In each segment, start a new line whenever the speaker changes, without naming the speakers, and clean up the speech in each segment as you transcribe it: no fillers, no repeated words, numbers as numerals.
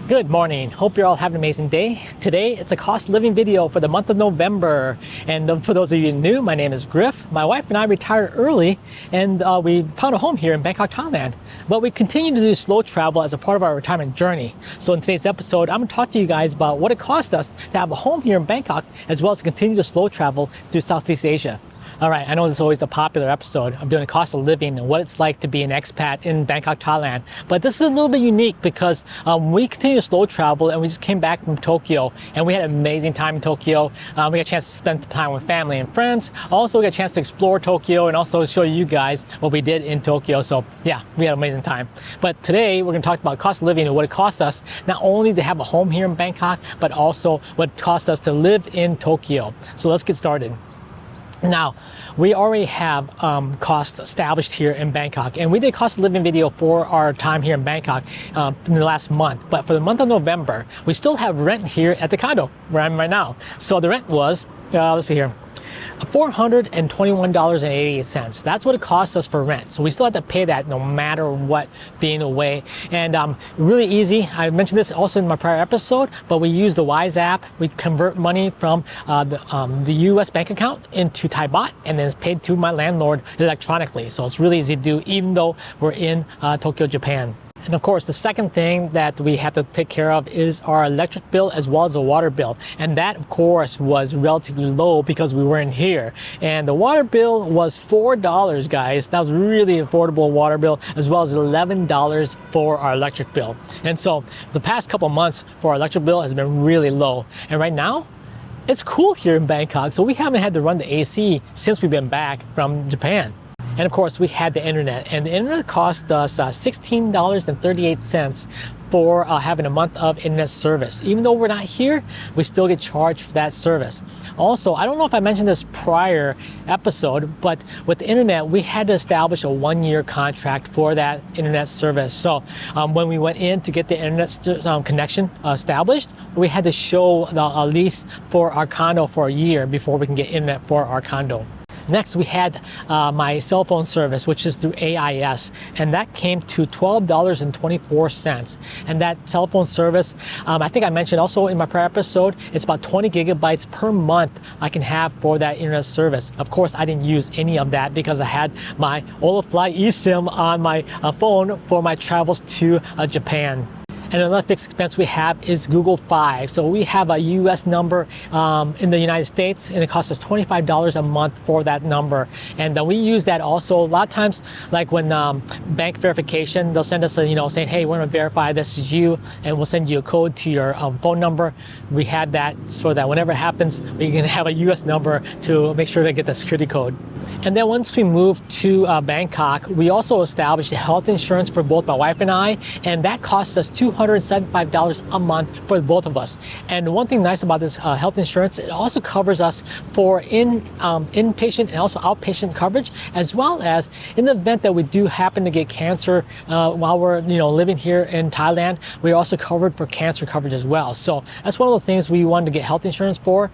Good morning. Hope you're all having an amazing day. Today, it's a cost of living video for the month of November. And for those of you new, my name is Griff. My wife and I retired early and we found a home here in Bangkok, Thailand. But we continue to do slow travel as a part of our retirement journey. So in today's episode, I'm going to talk to you guys about what it cost us to have a home here in Bangkok, as well as continue to slow travel through Southeast Asia. All right, I know this is always a popular episode of doing a cost of living and what it's like to be an expat in Bangkok, Thailand. But this is a little bit unique because we continue to slow travel and we just came back from Tokyo and we had an amazing time in Tokyo. We got a chance to spend time with family and friends. Also, we got a chance to explore Tokyo and also show you guys what we did in Tokyo. So yeah, we had an amazing time. But today we're gonna talk about cost of living and what it costs us not only to have a home here in Bangkok, but also what it costs us to live in Tokyo. So let's get started. Now, we already have costs established here in Bangkok, and we did a cost of living video for our time here in Bangkok in the last month. But for the month of November, we still have rent here at the condo where I'm right now. So the rent was, let's see here, $421.88. That's what it costs us for rent. So we still have to pay that no matter what, being away. And really easy. I mentioned this also in my prior episode, but we use the Wise app. We convert money from the US bank account into Thai baht, and then it's paid to my landlord electronically. So it's really easy to do, even though we're in Tokyo, Japan. And of course, the second thing that we have to take care of is our electric bill as well as the water bill. And that, of course, was relatively low because we weren't here. And the water bill was $4, guys. That was really affordable water bill, as well as $11 for our electric bill. And so the past couple months for our electric bill has been really low. And right now, it's cool here in Bangkok, so we haven't had to run the AC since we've been back from Japan. And of course, we had the internet, and the internet cost us $16.38 for having a month of internet service. Even though we're not here, we still get charged for that service. Also, I don't know if I mentioned this prior episode, but with the internet, we had to establish a 1-year contract for that internet service. So when we went in to get the internet connection established, we had to show a lease for our condo for a year before we can get internet for our condo. Next, we had my cell phone service, which is through AIS, and that came to $12.24. And that cell phone service, I think I mentioned also in my prior episode, it's about 20 gigabytes per month I can have for that internet service. Of course, I didn't use any of that because I had my Olafly eSIM on my phone for my travels to Japan. And another fixed expense we have is Google Fi. So we have a US number in the United States, and it costs us $25 a month for that number. And we use that also a lot of times, like when bank verification, they'll send us saying, hey, we're gonna verify this is you, and we'll send you a code to your phone number. We had that so that whenever it happens, we can have a US number to make sure to get the security code. And then once we moved to Bangkok, we also established health insurance for both my wife and I, and that costs us $275 a month for both of us. And one thing nice about this health insurance, it also covers us for inpatient and also outpatient coverage, as well as in the event that we do happen to get cancer while we're living here in Thailand, we're also covered for cancer coverage as well. So that's one of the things we wanted to get health insurance for.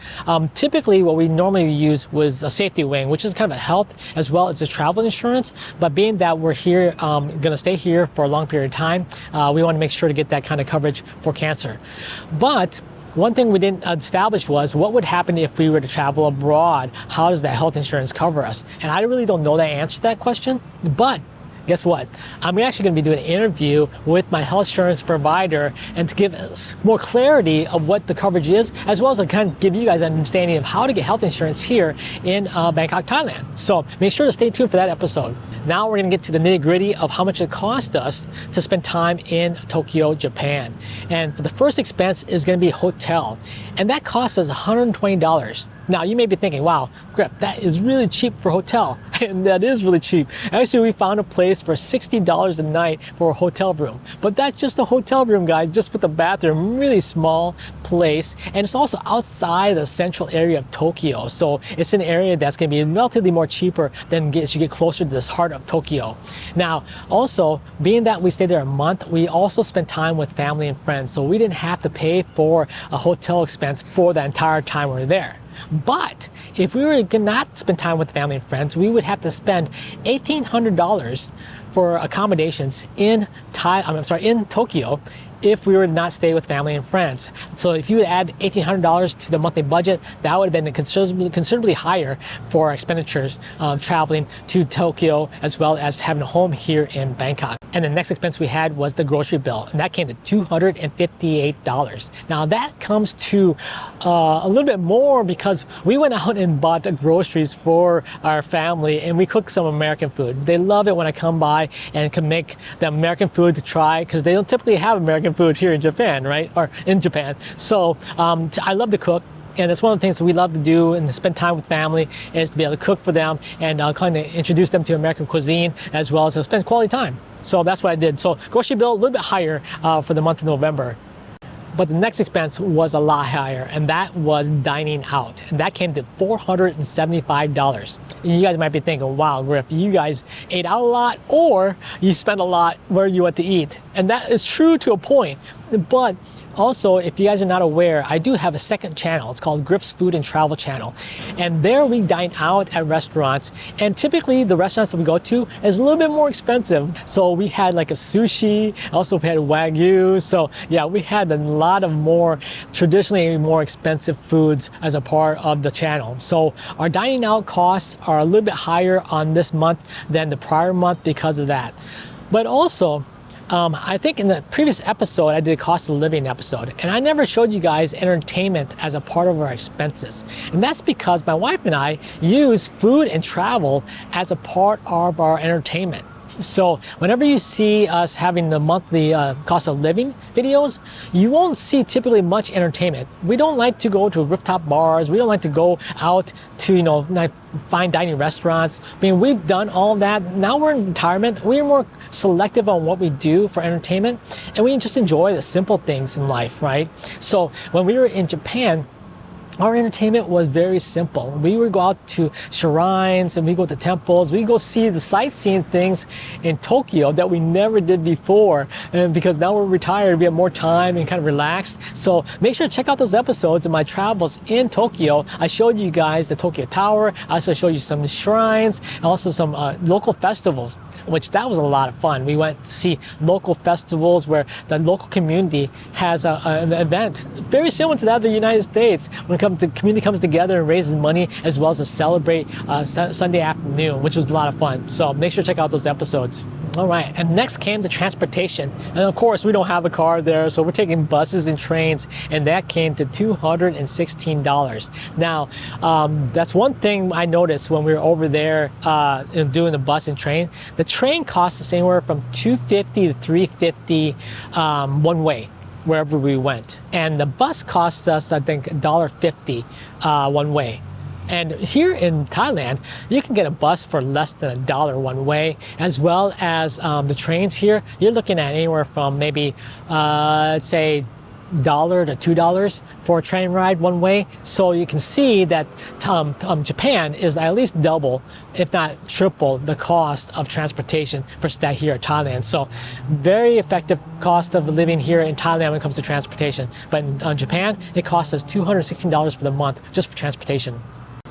Typically, what we normally use was a safety wing, which is kind of a health as well as a travel insurance. But being that we're here, gonna stay here for a long period of time, we want to make sure to get that kind of coverage for cancer. But one thing we didn't establish was what would happen if we were to travel abroad. How does that health insurance cover us? And I really don't know the answer to that question, but guess what? I'm actually going to be doing an interview with my health insurance provider and to give us more clarity of what the coverage is, as well as to kind of give you guys an understanding of how to get health insurance here in Bangkok, Thailand. So make sure to stay tuned for that episode. Now we're going to get to the nitty-gritty of how much it cost us to spend time in Tokyo, Japan. And the first expense is going to be hotel, and that cost us $120. Now you may be thinking, wow, Griff, that is really cheap for a hotel. And that is really cheap. Actually, we found a place for $60 a night for a hotel room. But that's just a hotel room, guys, just with a bathroom, really small place. And it's also outside the central area of Tokyo. So it's an area that's gonna be relatively more cheaper than as you get closer to this heart of Tokyo. Now, also, being that we stayed there a month, we also spent time with family and friends. So we didn't have to pay for a hotel expense for the entire time we were there. But if we were to not spend time with family and friends, we would have to spend $1,800 for accommodations in Tokyo if we were to not stay with family and friends. So if you would add $1,800 to the monthly budget, that would have been considerably higher for our expenditures traveling to Tokyo, as well as having a home here in Bangkok. And the next expense we had was the grocery bill, and that came to $258. Now that comes to a little bit more because we went out and bought the groceries for our family, and we cooked some American food. They love it when I come by and can make the American food to try, because they don't typically have American food here in Japan, right? Or in Japan. So I love to cook. And it's one of the things that we love to do and to spend time with family, is to be able to cook for them and kind of introduce them to American cuisine, as well as to spend quality time. So that's what I did. So grocery bill a little bit higher for the month of November. But the next expense was a lot higher, and that was dining out. And that came to $475. And you guys might be thinking, wow, Griff, you guys ate out a lot, or you spent a lot where you went to eat. And that is true to a point. But also, if you guys are not aware, I do have a second channel. It's called Griff's Food and Travel Channel. And there we dine out at restaurants. And typically the restaurants that we go to is a little bit more expensive. So we had like a sushi, also we had Wagyu. So yeah, we had a lot of traditionally more expensive foods as a part of the channel. So our dining out costs are a little bit higher on this month than the prior month because of that. But also, I think in the previous episode, I did a cost of living episode, and I never showed you guys entertainment as a part of our expenses. And that's because my wife and I use food and travel as a part of our entertainment. So whenever you see us having the monthly cost of living videos, you won't see typically much entertainment. We don't like to go to rooftop bars. We don't like to go out to, fine dining restaurants. I mean, we've done all that. Now we're in retirement. We're more selective on what we do for entertainment, and we just enjoy the simple things in life, right? So when we were in Japan, our entertainment was very simple. We would go out to shrines, and we go to temples. We go see the sightseeing things in Tokyo that we never did before. And because now we're retired, we have more time and kind of relaxed. So make sure to check out those episodes of my travels in Tokyo. I showed you guys the Tokyo Tower. I also showed you some shrines and also some local festivals, which that was a lot of fun. We went to see local festivals where the local community has an event very similar to that of the United States, when the community comes together and raises money, as well as to celebrate Sunday afternoon, which was a lot of fun. So make sure to check out those episodes. All right, and next came the transportation. And of course, we don't have a car there, so we're taking buses and trains, and that came to $216. Now, that's one thing I noticed when we were over there doing the bus and train. The train cost us anywhere from $250 to $350 one way, wherever we went. And the bus costs us, I think, $1.50 one way. And here in Thailand, you can get a bus for less than $1 one way, as well as the trains here. You're looking at anywhere from maybe, say, $1 to $2 for a train ride one way. So you can see that Japan is at least double, if not triple, the cost of transportation versus that here in Thailand. So very effective cost of living here in Thailand when it comes to transportation. But in Japan, it costs us $216 for the month just for transportation.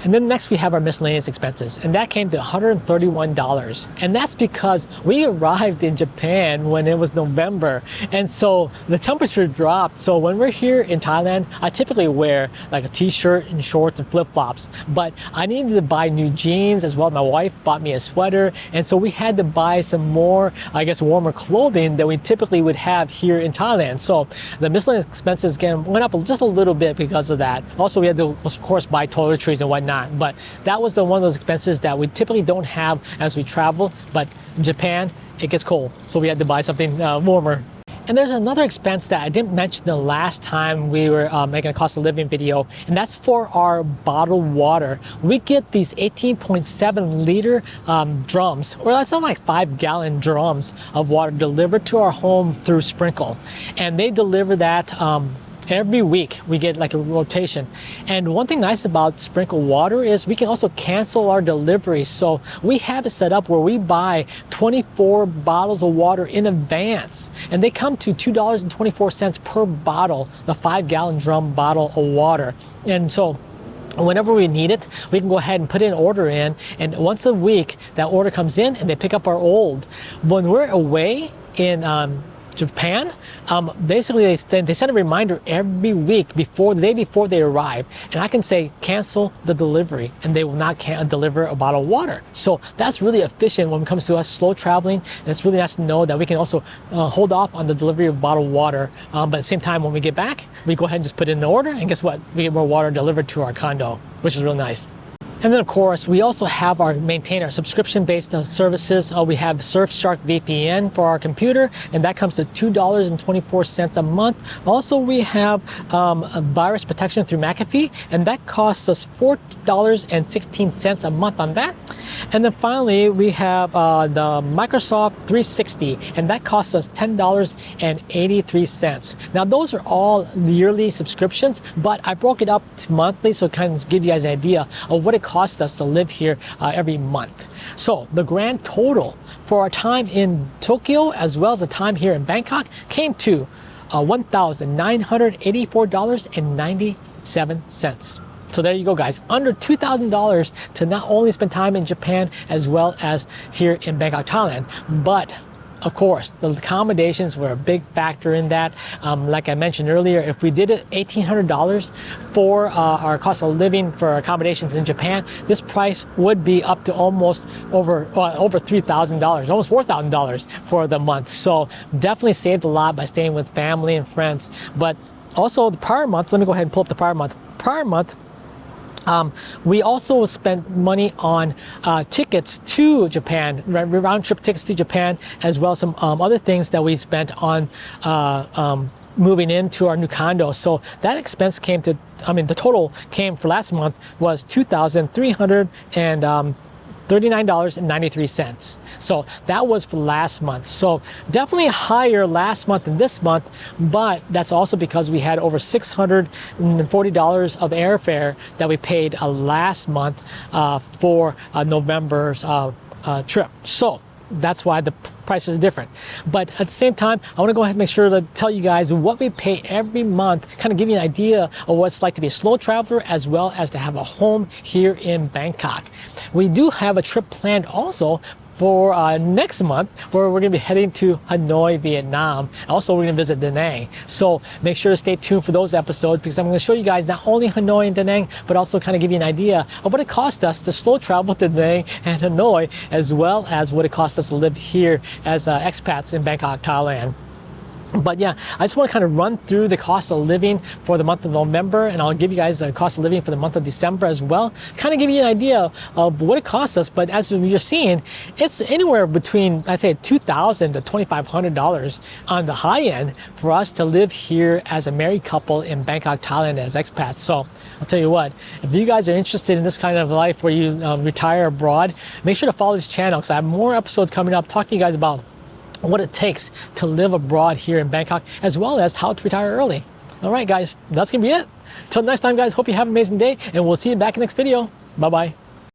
And then next we have our miscellaneous expenses, and that came to $131. And that's because we arrived in Japan when it was November, and so the temperature dropped. So when we're here in Thailand, I typically wear like a t-shirt and shorts and flip-flops, but I needed to buy new jeans as well. My wife bought me a sweater, and so we had to buy some more, I guess, warmer clothing than we typically would have here in Thailand. So the miscellaneous expenses again went up just a little bit because of that. Also, we had to, of course, buy toiletries and whatnot. But that was one of those expenses that we typically don't have as we travel. But in Japan, it gets cold, so we had to buy something warmer. And there's another expense that I didn't mention the last time we were making a cost of living video, and that's for our bottled water. We get these 18.7 liter drums, or that's something like 5-gallon drums of water delivered to our home through Sprinkle. And they deliver that every week. We get like a rotation. And one thing nice about Sprinkle water is we can also cancel our delivery. So we have it set up where we buy 24 bottles of water in advance, and they come to $2.24 per bottle, the 5-gallon drum bottle of water. And so whenever we need it, we can go ahead and put an order in, and once a week that order comes in and they pick up our old. When we're away in Japan, basically they send a reminder every week the day before they arrive, and I can say cancel the delivery, and they will not deliver a bottle of water. So that's really efficient when it comes to us slow traveling, and it's really nice to know that we can also hold off on the delivery of bottled water, but at the same time when we get back, we go ahead and just put it in the order, and guess what? We get more water delivered to our condo, which is real nice. And then of course, we also have maintain our subscription-based services. We have Surfshark VPN for our computer, and that comes to $2.24 a month. Also, we have a virus protection through McAfee, and that costs us $4.16 a month on that. And then finally, we have the Microsoft 360, and that costs us $10.83. Now, those are all yearly subscriptions, but I broke it up to monthly so it kind of give you guys an idea of what it costs us to live here every month. So the grand total for our time in Tokyo as well as the time here in Bangkok came to $1,984.97. So there you go, guys, under $2,000 to not only spend time in Japan as well as here in Bangkok, Thailand, but of course, the accommodations were a big factor in that. Like I mentioned earlier, if we did it $1,800 for our cost of living for accommodations in Japan, this price would be up to almost over $3,000, almost $4,000 for the month. So definitely saved a lot by staying with family and friends. But also the prior month, let me go ahead and pull up the prior month. We also spent money on tickets to Japan, round trip tickets to Japan, as well as some other things that we spent on moving into our new condo. So that expense came to, the total came for last month was $2,339.93. So that was for last month. So definitely higher last month than this month, but that's also because we had over $640 of airfare that we paid last month for November's trip. So that's why the price is different. But at the same time, I want to go ahead and make sure to tell you guys what we pay every month, kind of give you an idea of what it's like to be a slow traveler as well as to have a home here in Bangkok. We do have a trip planned also for next month, where we're going to be heading to Hanoi, Vietnam. Also, we're going to visit Da Nang. So make sure to stay tuned for those episodes, because I'm going to show you guys not only Hanoi and Da Nang, but also kind of give you an idea of what it cost us to slow travel to Da Nang and Hanoi, as well as what it cost us to live here as expats in Bangkok, Thailand. But yeah, I just want to kind of run through the cost of living for the month of November, and I'll give you guys the cost of living for the month of December as well. Kind of give you an idea of what it costs us. But as you're seeing, it's anywhere between, I think, $2,000 to $2,500 on the high end for us to live here as a married couple in Bangkok, Thailand as expats. So I'll tell you what, if you guys are interested in this kind of life where you retire abroad, make sure to follow this channel, because I have more episodes coming up talking to you guys about what it takes to live abroad here in Bangkok, as well as how to retire early. All right, guys, that's gonna be it. Till next time, guys, hope you have an amazing day, and we'll see you back in the next video. Bye-bye.